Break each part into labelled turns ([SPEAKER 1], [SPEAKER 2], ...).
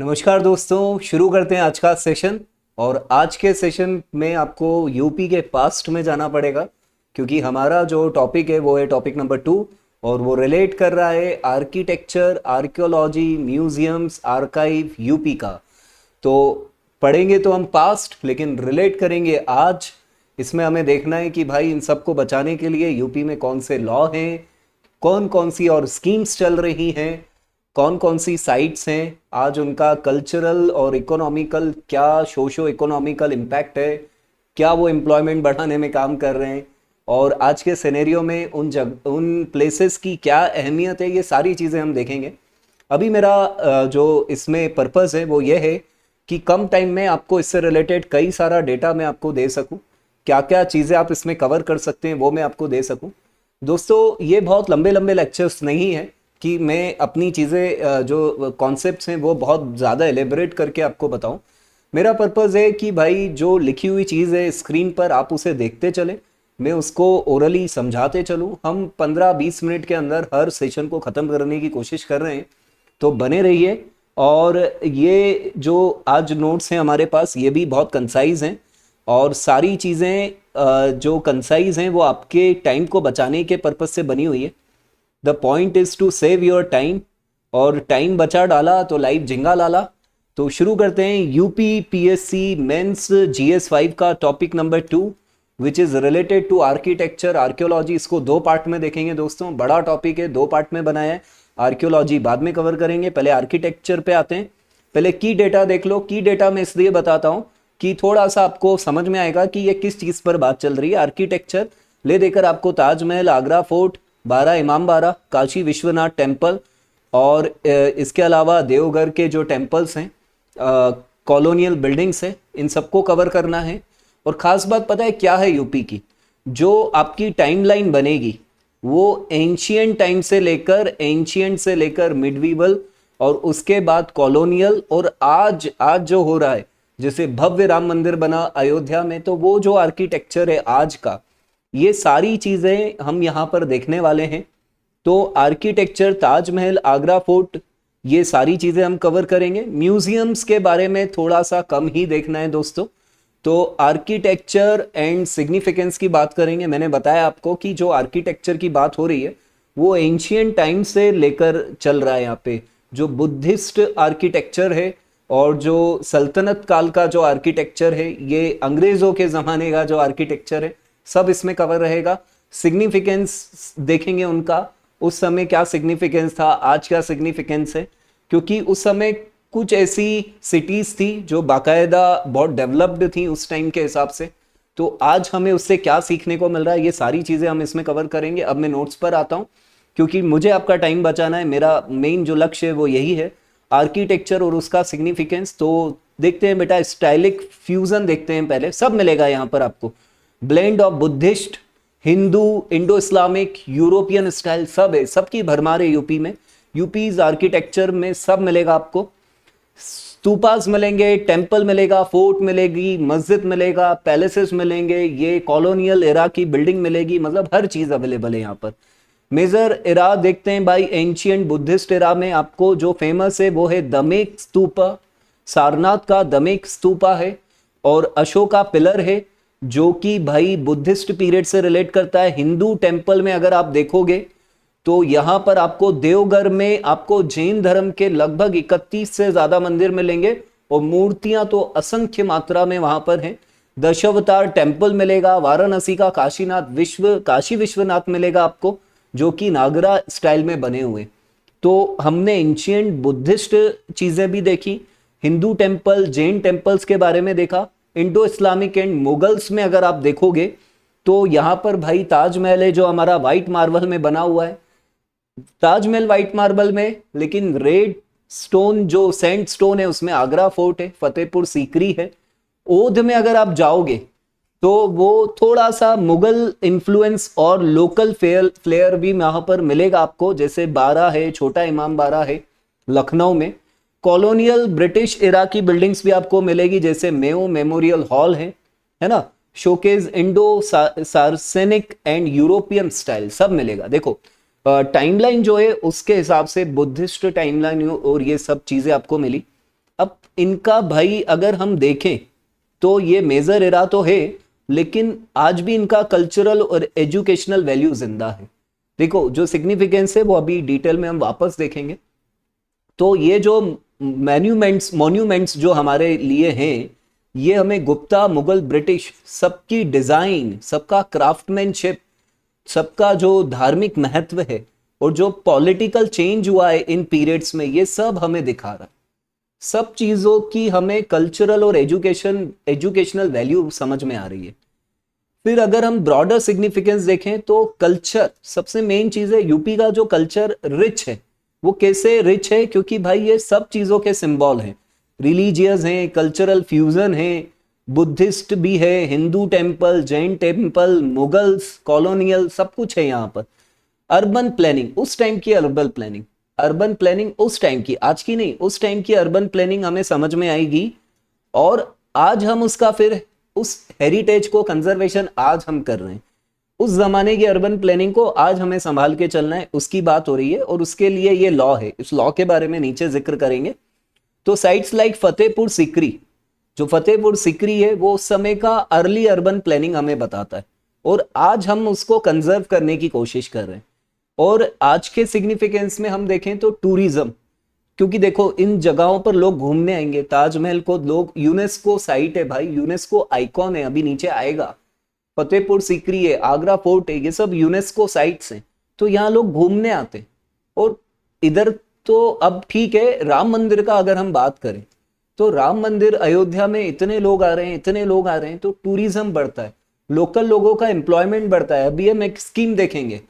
[SPEAKER 1] नमस्कार दोस्तों, शुरू करते हैं आज का सेशन। और आज के सेशन में आपको यूपी के पास्ट में जाना पड़ेगा, क्योंकि हमारा जो टॉपिक है वो है टॉपिक नंबर 2 और वो रिलेट कर रहा है architecture, archaeology, museums, archive UP का। तो पढ़ेंगे तो हम पास्ट, लेकिन रिलेट करेंगे आज। इसमें हमें देखना है कि भाई इन सबको बचाने के लिए यूपी में कौन से लॉ हैं, कौन कौन सी और स्कीम्स चल रही हैं, कौन कौन सी साइट्स हैं, आज उनका कल्चरल और इकोनॉमिकल क्या सोशो इकोनॉमिकल इम्पैक्ट है, क्या वो एम्प्लॉयमेंट बढ़ाने में काम कर रहे हैं, और आज के सिनेरियो में उन प्लेसेस की क्या अहमियत है। ये सारी चीज़ें हम देखेंगे। अभी मेरा जो इसमें पर्पस है वो ये है कि कम टाइम में आपको इससे रिलेटेड कई सारा डेटा मैं आपको दे सकूं, क्या क्या चीज़ें आप इसमें कवर कर सकते हैं वो मैं आपको दे सकूं। दोस्तों, ये बहुत लंबे लंबे लेक्चर्स नहीं है कि मैं अपनी चीज़ें जो कॉन्सेप्ट्स हैं वो बहुत ज़्यादा एलेबरेट करके आपको बताऊं। मेरा पर्पज़ है कि भाई जो लिखी हुई चीज़ है स्क्रीन पर आप उसे देखते चलें, मैं उसको ओरली समझाते चलूं। हम 15-20 मिनट के अंदर हर सेशन को ख़त्म करने की कोशिश कर रहे हैं, तो बने रहिए। और ये जो आज नोट्स हैं हमारे पास, ये भी बहुत कंसाइज हैं और सारी चीज़ें जो कंसाइज हैं वो आपके टाइम को बचाने के पर्पज़ से बनी हुई है। The point is to save your time, और टाइम बचा डाला तो लाइफ झिंगा लाला। तो शुरू करते हैं यूपी पीएससी मेंस GS5 का topic number 2 which is related to architecture archaeology. इसको 2 पार्ट में देखेंगे दोस्तों, बड़ा टॉपिक है, 2 पार्ट में बनाया है। आर्कियोलॉजी बाद में कवर करेंगे, पहले आर्किटेक्चर पे आते हैं। पहले की डेटा देख लो। की डेटा में इसलिए बताता हूँ कि थोड़ा सा आपको समझ में आएगा कि ये किस चीज़ पर बात चल रही है। आर्किटेक्चर ले देकर आपको ताजमहल, आगरा फोर्ट, 12 इमाम बाड़ा, काशी विश्वनाथ टेम्पल और इसके अलावा देवघर के जो टेम्पल्स हैं, कॉलोनियल बिल्डिंग्स हैं, इन सबको कवर करना है। और ख़ास बात पता है क्या है यूपी की? जो आपकी टाइमलाइन बनेगी वो एंशियंट टाइम से लेकर मिडवीवल और उसके बाद कॉलोनियल और आज जो हो रहा है, जैसे भव्य राम मंदिर बना अयोध्या में, तो वो जो आर्किटेक्चर है आज का, ये सारी चीज़ें हम यहाँ पर देखने वाले हैं। तो आर्किटेक्चर, ताजमहल, आगरा फोर्ट, ये सारी चीज़ें हम कवर करेंगे। म्यूजियम्स के बारे में थोड़ा सा कम ही देखना है दोस्तों। तो आर्किटेक्चर एंड सिग्निफिकेंस की बात करेंगे। मैंने बताया आपको कि जो आर्किटेक्चर की बात हो रही है वो एंशियंट टाइम से लेकर चल रहा है। यहाँ पे जो बुद्धिस्ट आर्किटेक्चर है और जो सल्तनत काल का जो आर्किटेक्चर है, ये अंग्रेज़ों के ज़माने का जो आर्किटेक्चर है, सब इसमें कवर रहेगा। सिग्निफिकेंस देखेंगे उनका, उस समय क्या सिग्निफिकेंस था, आज क्या सिग्निफिकेंस है, क्योंकि उस समय कुछ ऐसी सिटीज़ थी जो बाकायदा बहुत डेवलप्ड थी उस टाइम के हिसाब से। तो आज हमें उससे क्या सीखने को मिल रहा है, ये सारी चीज़ें हम इसमें कवर करेंगे। अब मैं नोट्स पर आता हूँ, क्योंकि मुझे आपका टाइम बचाना है। मेरा मेन जो लक्ष्य है वो यही है, आर्किटेक्चर और उसका सिग्निफिकेंस। तो देखते हैं बेटा, स्टाइलिक फ्यूजन देखते हैं पहले। सब मिलेगा यहाँ पर आपको, blend of Buddhist, Hindu, Indo Islamic, European style, सब है, सबकी भरमार है यूपी में। यूपीज आर्किटेक्चर में सब मिलेगा आपको। स्तूपास मिलेंगे, टेम्पल मिलेगा, फोर्ट मिलेगी, मस्जिद मिलेगा, पैलेसेस मिलेंगे, ये कॉलोनियल एरा की बिल्डिंग मिलेगी, मतलब हर चीज अवेलेबल है यहाँ पर। मेजर एरा देखते हैं भाई, एंशियंट बुद्धिस्ट एरा में आपको जो फेमस है वो है दमेक स्तूपा। सारनाथ का दमेक स्तूपा है, और अशोका पिलर है जो कि भाई बुद्धिस्ट पीरियड से रिलेट करता है। हिंदू टेम्पल में अगर आप देखोगे तो यहां पर आपको देवघर में आपको जैन धर्म के लगभग 31 से ज्यादा मंदिर मिलेंगे, और मूर्तियां तो असंख्य मात्रा में वहां पर हैं। दशावतार टेम्पल मिलेगा, वाराणसी का काशी विश्वनाथ मिलेगा आपको, जो कि नागरा स्टाइल में बने हुए। तो हमने एंशियंट बुद्धिस्ट चीजें भी देखी, हिंदू टेम्पल, जैन टेम्पल्स के बारे में देखा। इंडो इस्लामिक एंड मुगल्स में अगर आप देखोगे तो यहां पर भाई ताजमहल है जो हमारा व्हाइट मार्बल में बना हुआ है। ताजमहल व्हाइट मार्बल में, लेकिन रेड स्टोन जो सैंड स्टोन है उसमें आगरा फोर्ट है, फतेहपुर सीकरी है। ओध में अगर आप जाओगे तो वो थोड़ा सा मुगल इन्फ्लुएंस और लोकल फ्लेयर भी यहाँ पर मिलेगा आपको, जैसे बारा है, छोटा इमाम बारा है लखनऊ में। कॉलोनियल ब्रिटिश एरा की बिल्डिंग्स भी आपको मिलेगी, जैसे मेयो मेमोरियल हॉल है ना, showcase, Indo Saracenic and European style, सब मिलेगा। देखो टाइमलाइन जो है उसके हिसाब से बुद्धिस्ट टाइमलाइन और ये सब चीजें आपको मिली। अब इनका भाई अगर हम देखें तो ये मेजर एरा तो है, लेकिन आज भी इनका कल्चरल और एजुकेशनल वैल्यू जिंदा है। देखो जो सिग्निफिकेंस है वो अभी डिटेल में हम वापस देखेंगे। तो ये जो मॉन्यूमेंट्स जो हमारे लिए हैं, ये हमें गुप्ता, मुगल, ब्रिटिश सबकी डिजाइन, सबका क्राफ्टमैनशिप, सबका जो धार्मिक महत्व है और जो पॉलिटिकल चेंज हुआ है इन पीरियड्स में, ये सब हमें दिखा रहा है। सब चीजों की हमें कल्चरल और एजुकेशनल वैल्यू समझ में आ रही है। फिर अगर हम ब्रॉडर सिग्निफिकेंस देखें तो कल्चर सबसे मेन चीज है। यूपी का जो कल्चर रिच है, वो कैसे रिच है? क्योंकि भाई ये सब चीजों के सिंबल हैं, रिलीजियस हैं, कल्चरल फ्यूजन है, बुद्धिस्ट भी है, Hindu temple, Jain temple, Mughals, colonial, सब कुछ है यहाँ पर। अर्बन प्लानिंग, उस टाइम की अर्बन प्लानिंग उस टाइम की, आज की नहीं, उस टाइम की अर्बन प्लानिंग हमें समझ में आएगी। और आज हम उसका फिर उस हेरिटेज को कंजर्वेशन आज हम कर रहे हैं। उस जमाने की अर्बन प्लानिंग को आज हमें संभाल के चलना है, उसकी बात हो रही है। और उसके लिए ये लॉ है, इस लॉ के बारे में नीचे जिक्र करेंगे। तो साइट्स लाइक फतेहपुर सीकरी, जो फतेहपुर सीकरी है वो उस समय का अर्ली अर्बन प्लानिंग हमें बताता है, और आज हम उसको कंजर्व करने की कोशिश कर रहे हैं। और आज के सिग्निफिकेंस में हम देखें तो टूरिज्म, क्योंकि देखो इन जगहों पर लोग घूमने आएंगे। ताजमहल को लोग, यूनेस्को साइट है भाई, यूनेस्को आइकॉन है, अभी नीचे आएगा। फतेहपुर सीकरी है, आगरा फोर्ट है, ये सब यूनेस्को साइट्स हैं। तो यहाँ लोग घूमने आते। और इधर तो अब ठीक है, राम मंदिर का अगर हम बात करें तो राम मंदिर अयोध्या में इतने लोग आ रहे हैं, इतने लोग आ रहे हैं, तो टूरिज्म बढ़ता है, लोकल लोगों का एम्प्लॉयमेंट बढ़ता है। अभी हम एक स्कीम देखेंगे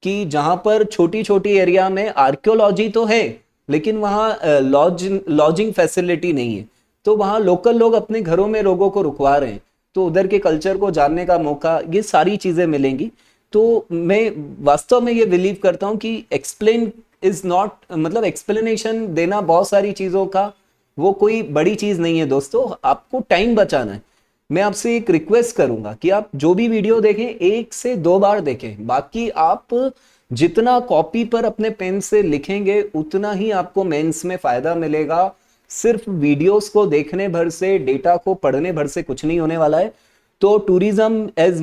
[SPEAKER 1] कि जहां पर छोटी छोटी एरिया में आर्कियोलॉजी तो है, लेकिन वहाँ लॉजिंग फैसिलिटी नहीं है। तो वहाँ लोकल लोग अपने घरों में लोगों को रुकवा रहे हैं, तो उधर के कल्चर को जानने का मौका, ये सारी चीजें मिलेंगी। तो मैं वास्तव में ये बिलीव करता हूँ कि एक्सप्लेन इज नॉट, मतलब एक्सप्लेनेशन देना बहुत सारी चीजों का वो कोई बड़ी चीज नहीं है दोस्तों, आपको टाइम बचाना है। मैं आपसे एक रिक्वेस्ट करूंगा कि आप जो भी वीडियो देखें 1 से 2 बार देखें, बाकी आप जितना कॉपी पर अपने पेन से लिखेंगे उतना ही आपको मेंस में फायदा मिलेगा। सिर्फ वीडियोस को देखने भर से, डेटा को पढ़ने भर से कुछ नहीं होने वाला है। तो tourism as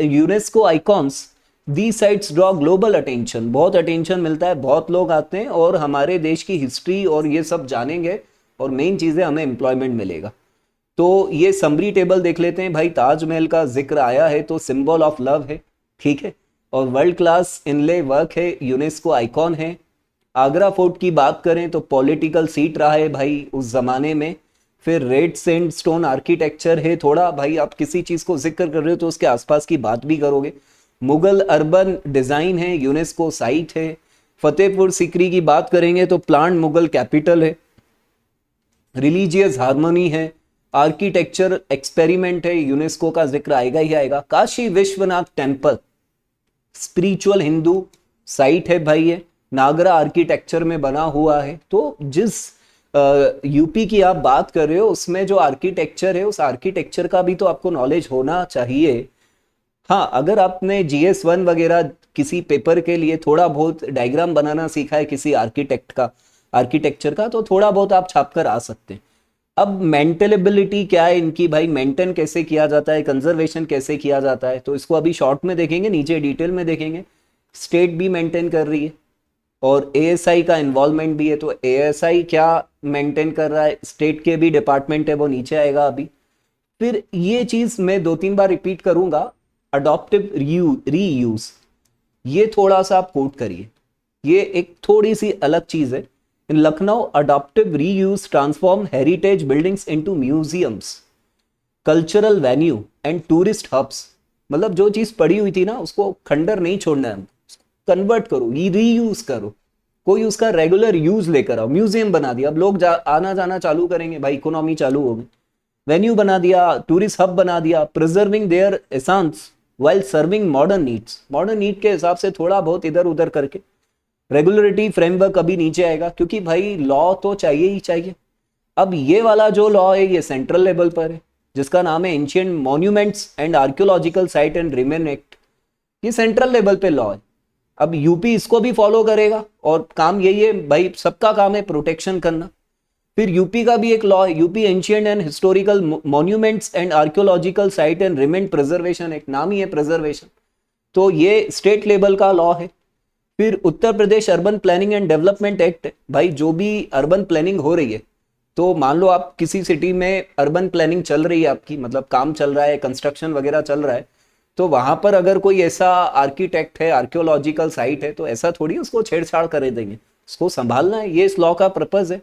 [SPEAKER 1] UNESCO icons, the sites draw global attention, बहुत अटेंशन मिलता है, बहुत लोग आते हैं और हमारे देश की हिस्ट्री और ये सब जानेंगे, और मेन चीजें हमें एम्प्लॉयमेंट मिलेगा। तो ये समरी टेबल देख लेते हैं भाई। ताजमहल का जिक्र आया है तो सिंबल ऑफ लव है, ठीक है, और वर्ल्ड क्लास इनले वर्क है, यूनेस्को आइकॉन है। आगरा फोर्ट की बात करें तो पॉलिटिकल सीट रहा है भाई उस जमाने में। फिर रेड सैंडस्टोन आर्किटेक्चर है, थोड़ा भाई आप किसी चीज को जिक्र कर रहे हो तो उसके आसपास की बात भी करोगे। मुगल अर्बन डिजाइन है, यूनेस्को साइट है। फतेहपुर सीकरी की बात करेंगे तो प्लांट मुगल कैपिटल है। रिलीजियस हार्मोनी है, आर्किटेक्चर एक्सपेरिमेंट है, यूनेस्को का जिक्र आएगा ही आएगा। Kashi Vishwanath temple spiritual Hindu site है भाई, ये नागरा आर्किटेक्चर में बना हुआ है। तो जिस यूपी की आप बात कर रहे हो उसमें जो आर्किटेक्चर है, उस आर्किटेक्चर का भी तो आपको नॉलेज होना चाहिए। हाँ, अगर आपने GS1 वगैरह किसी पेपर के लिए थोड़ा बहुत डायग्राम बनाना सीखा है किसी आर्किटेक्चर का, तो थोड़ा बहुत आप छाप कर आ सकते हैं। अब मेंटेनेबिलिटी क्या है इनकी भाई, मेंटेन कैसे किया जाता है, कंजर्वेशन कैसे किया जाता है, तो इसको अभी शॉर्ट में देखेंगे, नीचे डिटेल में देखेंगे। स्टेट भी मेंटेन कर रही है और ASI का इन्वॉल्वमेंट भी है। तो ASI क्या मेंटेन कर रहा है, स्टेट के भी डिपार्टमेंट है, वो नीचे आएगा अभी। फिर ये चीज मैं 2-3 बार रिपीट करूंगा, अडॉप्टिव रीयूज, ये थोड़ा सा आप कोट करिए, ये एक थोड़ी सी अलग चीज है। In Lucknow, adaptive reuse transform heritage buildings into museums, cultural venue and tourist hubs। मतलब जो चीज पड़ी हुई थी ना उसको खंडर नहीं छोड़ना है, कन्वर्ट करो, रीयूज करो, कोई उसका रेगुलर यूज लेकर आओ। म्यूजियम बना दिया, अब लोग आना जाना चालू करेंगे भाई, इकोनॉमी चालू होगी। वेन्यू बना दिया, टूरिस्ट हब बना दिया, preserving their essence while serving modern needs, modern need के हिसाब से थोड़ा बहुत इधर उधर करके। रेगुलरिटी फ्रेमवर्क अभी नीचे आएगा, क्योंकि भाई लॉ तो चाहिए ही चाहिए। अब ये वाला जो लॉ है ये सेंट्रल लेवल पर है, जिसका नाम है ancient monuments and archaeological site and remain act, ये सेंट्रल लेवल पे लॉ है। अब यूपी इसको भी फॉलो करेगा और काम यही है भाई, सबका काम है प्रोटेक्शन करना। फिर यूपी का भी एक लॉ है, UP ancient and historical monuments and archaeological site and remains preservation act, नाम ही है प्रिजर्वेशन, तो ये स्टेट लेवल का लॉ है। फिर Uttar Pradesh urban planning and development act, भाई जो भी अर्बन प्लानिंग हो रही है, तो मान लो आप किसी सिटी में अर्बन प्लानिंग चल रही है आपकी, मतलब काम चल रहा है, कंस्ट्रक्शन वगैरह चल रहा है, तो वहां पर अगर कोई ऐसा आर्किटेक्ट है, आर्कियोलॉजिकल साइट है, तो ऐसा थोड़ी उसको छेड़छाड़ कर देंगे, उसको संभालना है, ये इस लॉ का पर्पज है।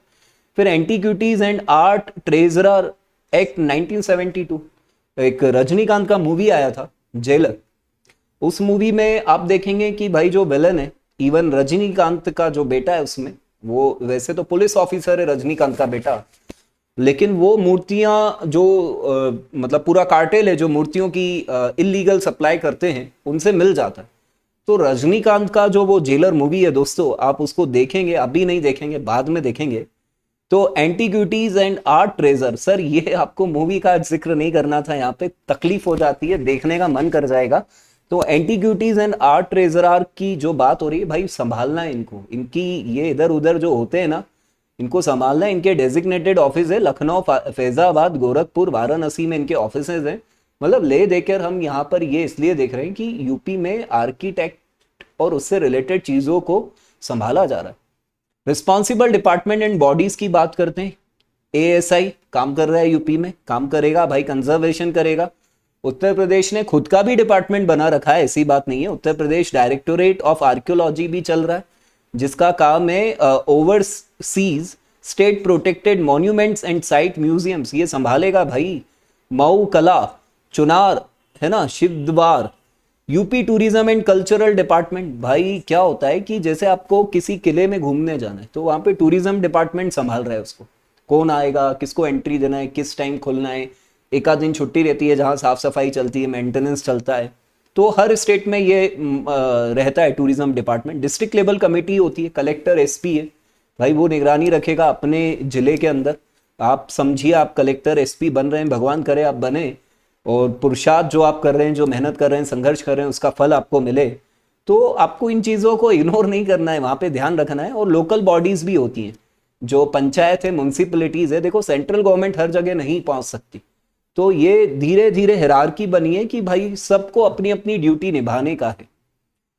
[SPEAKER 1] फिर antiquities and art treasurer act 1972, एक रजनीकांत का मूवी आया था जेलर, उस मूवी में आप देखेंगे कि भाई जो विलन है, इवन रजनीकांत का जो बेटा है उसमें, वो वैसे तो पुलिस ऑफिसर है रजनीकांत का बेटा, लेकिन वो मूर्तियां जो मतलब पूरा कार्टेल है जो मूर्तियों की इलीगल सप्लाई करते हैं, उनसे मिल जाता है। तो रजनीकांत का जो वो जेलर मूवी है दोस्तों, आप उसको देखेंगे, अभी नहीं देखेंगे, बाद में देखेंगे, तो antiquities and art treasure, sir ये आपको मूवी का जिक्र नहीं करना था, यहाँ पे तकलीफ हो जाती है, देखने का मन कर जाएगा। तो एंटीक्विटीज एंड आर्ट ट्रेजर की जो बात हो रही है, भाई संभालना है इनको, इनकी ये इधर उधर जो होते हैं ना, इनको संभालना है। इनके डेजिग्नेटेड ऑफिस है लखनऊ, फैजाबाद, गोरखपुर, वाराणसी में इनके ऑफिस हैं। मतलब ले देकर हम यहाँ पर ये इसलिए देख रहे हैं कि यूपी में आर्किटेक्ट और उससे रिलेटेड चीजों को संभाला जा रहा है। रिस्पॉन्सिबल डिपार्टमेंट एंड बॉडीज की बात करते हैं, एएसआई काम कर रहा है यूपी में, काम करेगा भाई, कंजर्वेशन करेगा। उत्तर प्रदेश ने खुद का भी डिपार्टमेंट बना रखा है, ऐसी बात नहीं है, Uttar Pradesh directorate of archaeology भी चल रहा है, जिसका काम है overseas state protected monuments and site museums, ये संभालेगा भाई। मऊ कला, चुनार है ना, Shivdwar. UP tourism and cultural department, भाई क्या होता है कि जैसे आपको किसी किले में घूमने जाना है, तो वहां पे टूरिज्म डिपार्टमेंट संभाल रहा है उसको, कौन आएगा, किसको एंट्री देना है, किस टाइम खुलना है। एक आध दिन छुट्टी रहती है जहाँ साफ सफाई चलती है, मेंटेनेंस चलता है, तो हर स्टेट में ये रहता है tourism department. District level committee होती है, कलेक्टर एसपी है भाई, वो निगरानी रखेगा अपने जिले के अंदर। आप समझिए आप कलेक्टर एसपी बन रहे हैं, भगवान करे आप बने, और पुरुषार्थ जो आप कर रहे हैं, जो मेहनत कर रहे हैं, संघर्ष कर रहे हैं, उसका फल आपको मिले। तो आपको इन चीज़ों को इग्नोर नहीं करना है, वहाँ पे ध्यान रखना है। और लोकल बॉडीज भी होती हैं, जो पंचायत है, म्यूनसिपलिटीज है, देखो सेंट्रल गवर्नमेंट हर जगह नहीं पहुँच सकती, तो ये धीरे धीरे हिरार्की बनी है कि भाई सबको अपनी अपनी ड्यूटी निभाने का है।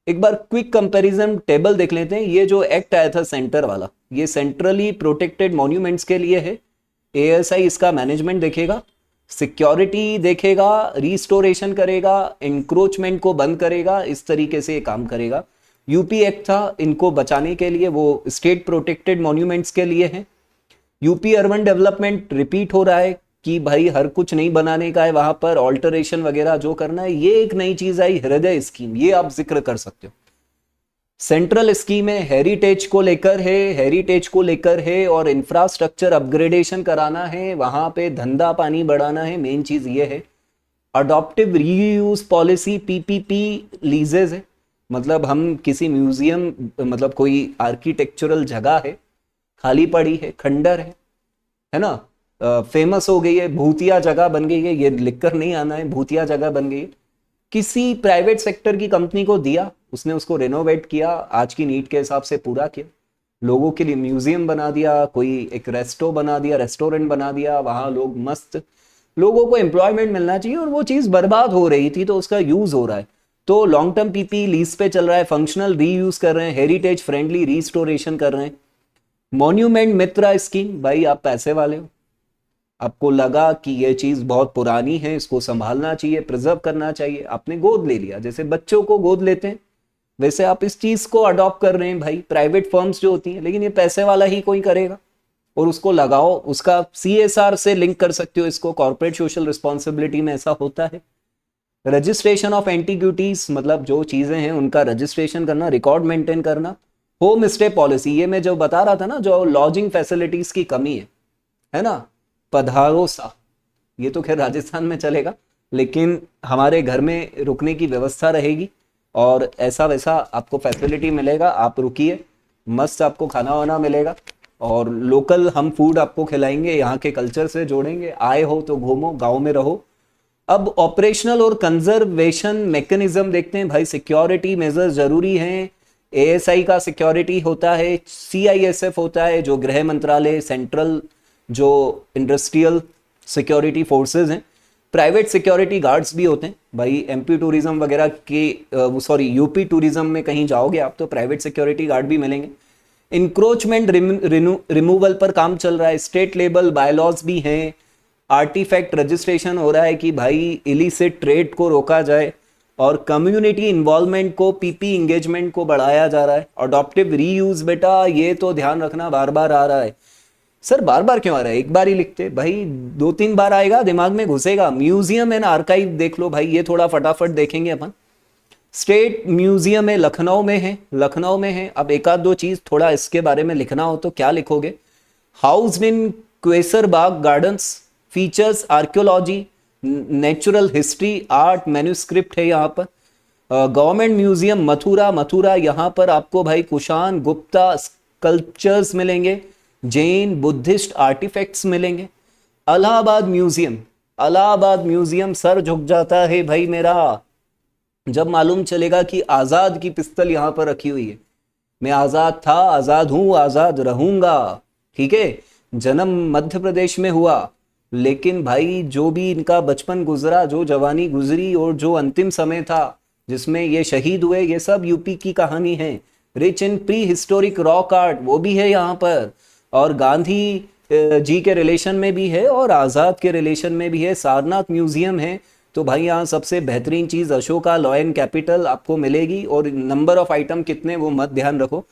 [SPEAKER 1] एक बार क्विक कंपैरिजन टेबल देख लेते हैं। ये जो एक्ट आया था सेंटर वाला, ये सेंट्रली प्रोटेक्टेड मॉन्यूमेंट्स के लिए है। एएसआई इसका मैनेजमेंट देखेगा, सिक्योरिटी देखेगा, रिस्टोरेशन करेगा, इंक्रोचमेंट को बंद करेगा, इस तरीके से ये काम करेगा। यूपी एक्ट था इनको बचाने के लिए, वो स्टेट प्रोटेक्टेड मॉन्यूमेंट्स के लिए है। यूपी अर्बन डेवलपमेंट रिपीट हो रहा है कि भाई हर कुछ नहीं बनाने का है, वहां पर ऑल्टरेशन वगैरह जो करना है। ये एक नई चीज आई, हृदय स्कीम, ये आप जिक्र कर सकते हो। सेंट्रल स्कीम है, हेरिटेज को लेकर है, हेरिटेज को लेकर है, और इंफ्रास्ट्रक्चर अपग्रेडेशन कराना है, वहां पे धंधा पानी बढ़ाना है, मेन चीज ये है। Adoptive reuse policy, PPP leases है, मतलब हम किसी म्यूजियम, मतलब कोई आर्किटेक्चरल जगह है, खाली पड़ी है, खंडर है ना, फेमस हो गई है, भूतिया जगह बन गई है, ये लिखकर नहीं आना है, भूतिया जगह बन गई है, किसी प्राइवेट सेक्टर की कंपनी को दिया, उसने उसको रेनोवेट किया, आज की नीड के हिसाब से पूरा किया, लोगों के लिए म्यूजियम बना दिया, कोई एक रेस्टो बना दिया, रेस्टोरेंट बना दिया, वहां लोग मस्त, लोगों को एम्प्लॉयमेंट मिलना चाहिए, और वो चीज बर्बाद हो रही थी, तो उसका यूज हो रहा है। तो लॉन्ग टर्म पीपी लीज पे चल रहा है, फंक्शनल रीयूज कर रहे हैं, हेरिटेज फ्रेंडली रिस्टोरेशन कर रहे हैं। मॉन्यूमेंट मित्रा स्कीम, भाई आप पैसे वाले हो, आपको लगा कि ये चीज बहुत पुरानी है, इसको संभालना चाहिए, प्रिजर्व करना चाहिए, आपने गोद ले लिया, जैसे बच्चों को गोद लेते हैं वैसे आप इस चीज को अडॉप्ट कर रहे हैं भाई। प्राइवेट फर्म्स जो होती हैं, लेकिन ये पैसे वाला ही कोई करेगा, और उसको लगाओ, उसका सीएसआर से लिंक कर सकते हो इसको, कॉर्पोरेट सोशल रिस्पॉन्सिबिलिटी में ऐसा होता है। रजिस्ट्रेशन ऑफ एंटीक्विटीज, मतलब जो चीजें हैं उनका रजिस्ट्रेशन करना, रिकॉर्ड मेंटेन करना। होम स्टे पॉलिसी, ये मैं जो बता रहा था ना, जो लॉजिंग फैसिलिटीज की कमी है ना, पधारो सा, ये तो खैर राजस्थान में चलेगा, लेकिन हमारे घर में रुकने की व्यवस्था रहेगी, और ऐसा वैसा आपको फैसिलिटी मिलेगा, आप रुकिए, मस्त आपको खाना वाना मिलेगा, और लोकल हम फूड आपको खिलाएंगे, यहाँ के कल्चर से जोड़ेंगे। आए हो तो घूमो, गांव में रहो। अब ऑपरेशनल और कंजर्वेशन मैकेनिज्म देखते हैं भाई। सिक्योरिटी मेजर्स जरूरी हैं, एएसआई का सिक्योरिटी होता है, सीआईएसएफ होता है जो गृह मंत्रालय, सेंट्रल जो इंडस्ट्रियल सिक्योरिटी फोर्सेस हैं, प्राइवेट सिक्योरिटी गार्ड्स भी होते हैं भाई। एमपी टूरिज्म वगैरह के सॉरी यूपी टूरिज्म में कहीं जाओगे आप तो प्राइवेट सिक्योरिटी गार्ड भी मिलेंगे। इंक्रोचमेंट रिमूवल पर काम चल रहा है, स्टेट लेवल बायलॉज भी हैं, आर्टिफैक्ट रजिस्ट्रेशन हो रहा है कि भाई इलिसिट ट्रेड को रोका जाए, और कम्युनिटी इन्वॉल्वमेंट को, पीपी इंगेजमेंट को बढ़ाया जा रहा है। अडॉप्टिव रीयूज बेटा ये तो ध्यान रखना बार बार आ रहा है। सर बार बार क्यों आ रहा है, एक बार ही लिखते भाई, 2-3 बार आएगा दिमाग में घुसेगा। म्यूजियम एंड आर्काइव देख लो भाई, ये थोड़ा फटाफट देखेंगे अपन। स्टेट म्यूजियम है लखनऊ में है, लखनऊ में है। अब एक आध दो चीज थोड़ा इसके बारे में लिखना हो तो क्या लिखोगे? Housed in Qaiser Bagh gardens, features archaeology, natural history, art, manuscript है यहाँ पर। गवर्नमेंट म्यूजियम मथुरा, मथुरा यहाँ पर आपको भाई कुषाण गुप्ता स्कल्पचर्स मिलेंगे, जैन बुद्धिस्ट आर्टिफैक्ट्स मिलेंगे। Allahabad museum, Allahabad museum sir झुक जाता है भाई मेरा जब मालूम चलेगा कि आजाद की पिस्तल यहाँ पर रखी हुई है। मैं आजाद था, आजाद हूं, आजाद रहूंगा, ठीक है। जन्म मध्य प्रदेश में हुआ, लेकिन भाई जो भी इनका बचपन गुजरा, जो जवानी गुजरी और जो अंतिम समय था जिसमें ये शहीद हुए, ये सब यूपी की कहानी है। Rich in pre historic rock art वो भी है यहाँ पर, और गांधी जी के रिलेशन में भी है और आज़ाद के रिलेशन में भी है। सारनाथ म्यूजियम है, तो भाई यहाँ सबसे बेहतरीन चीज़ अशोका लॉयन कैपिटल आपको मिलेगी। और नंबर ऑफ आइटम कितने वो मत ध्यान रखो,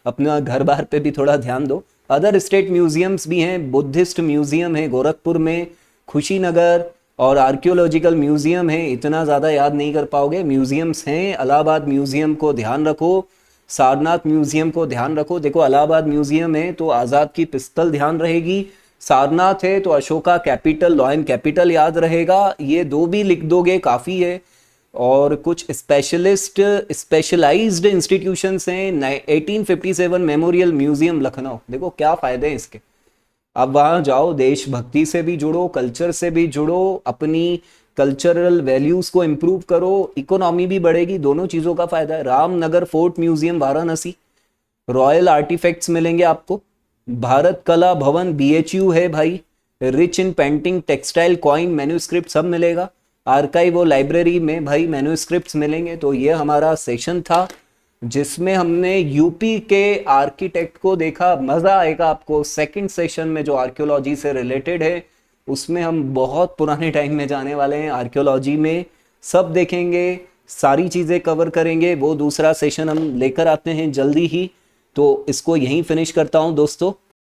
[SPEAKER 1] अपना घर बार पे भी थोड़ा ध्यान दो। अदर स्टेट म्यूजियम्स भी हैं, बुद्धिस्ट म्यूजियम है गोरखपुर में, खुशीनगर, और आर्कियोलॉजिकल म्यूजियम है, इतना ज़्यादा याद नहीं कर पाओगे। म्यूजियम्स हैं, इलाहाबाद म्यूजियम को ध्यान रखो, सारनाथ म्यूजियम को ध्यान रखो। देखो इलाहाबाद म्यूजियम है तो आज़ाद की पिस्तल ध्यान रहेगी, सारनाथ है तो अशोका कैपिटल लॉयन कैपिटल याद रहेगा। ये दो भी लिख दोगे काफ़ी है। और कुछ स्पेशलाइज्ड इंस्टीट्यूशंस हैं, 1857 मेमोरियल म्यूजियम लखनऊ, देखो क्या फ़ायदे हैं इसके। अब वहाँ जाओ, देशभक्ति से भी जुड़ो, कल्चर से भी जुड़ो, अपनी कल्चरल वैल्यूज को इम्प्रूव करो, इकोनॉमी भी बढ़ेगी, दोनों चीज़ों का फायदा है। Ramnagar Fort Museum Varanasi, royal artifacts मिलेंगे आपको। भारत कला भवन BHU है भाई, rich in painting, textile, coin, manuscript सब मिलेगा। आर्काइव और लाइब्रेरी में भाई मैन्युस्क्रिप्ट्स मिलेंगे। तो ये हमारा सेशन था जिसमें हमने यूपी के आर्किटेक्ट को देखा। मज़ा आएगा आपको सेकंड सेशन में जो आर्कियोलॉजी से रिलेटेड है, उसमें हम बहुत पुराने टाइम में जाने वाले हैं। आर्कियोलॉजी में सब देखेंगे, सारी चीज़ें कवर करेंगे। वो दूसरा सेशन हम लेकर आते हैं जल्दी ही। तो इसको यहीं फिनिश करता हूँ दोस्तों।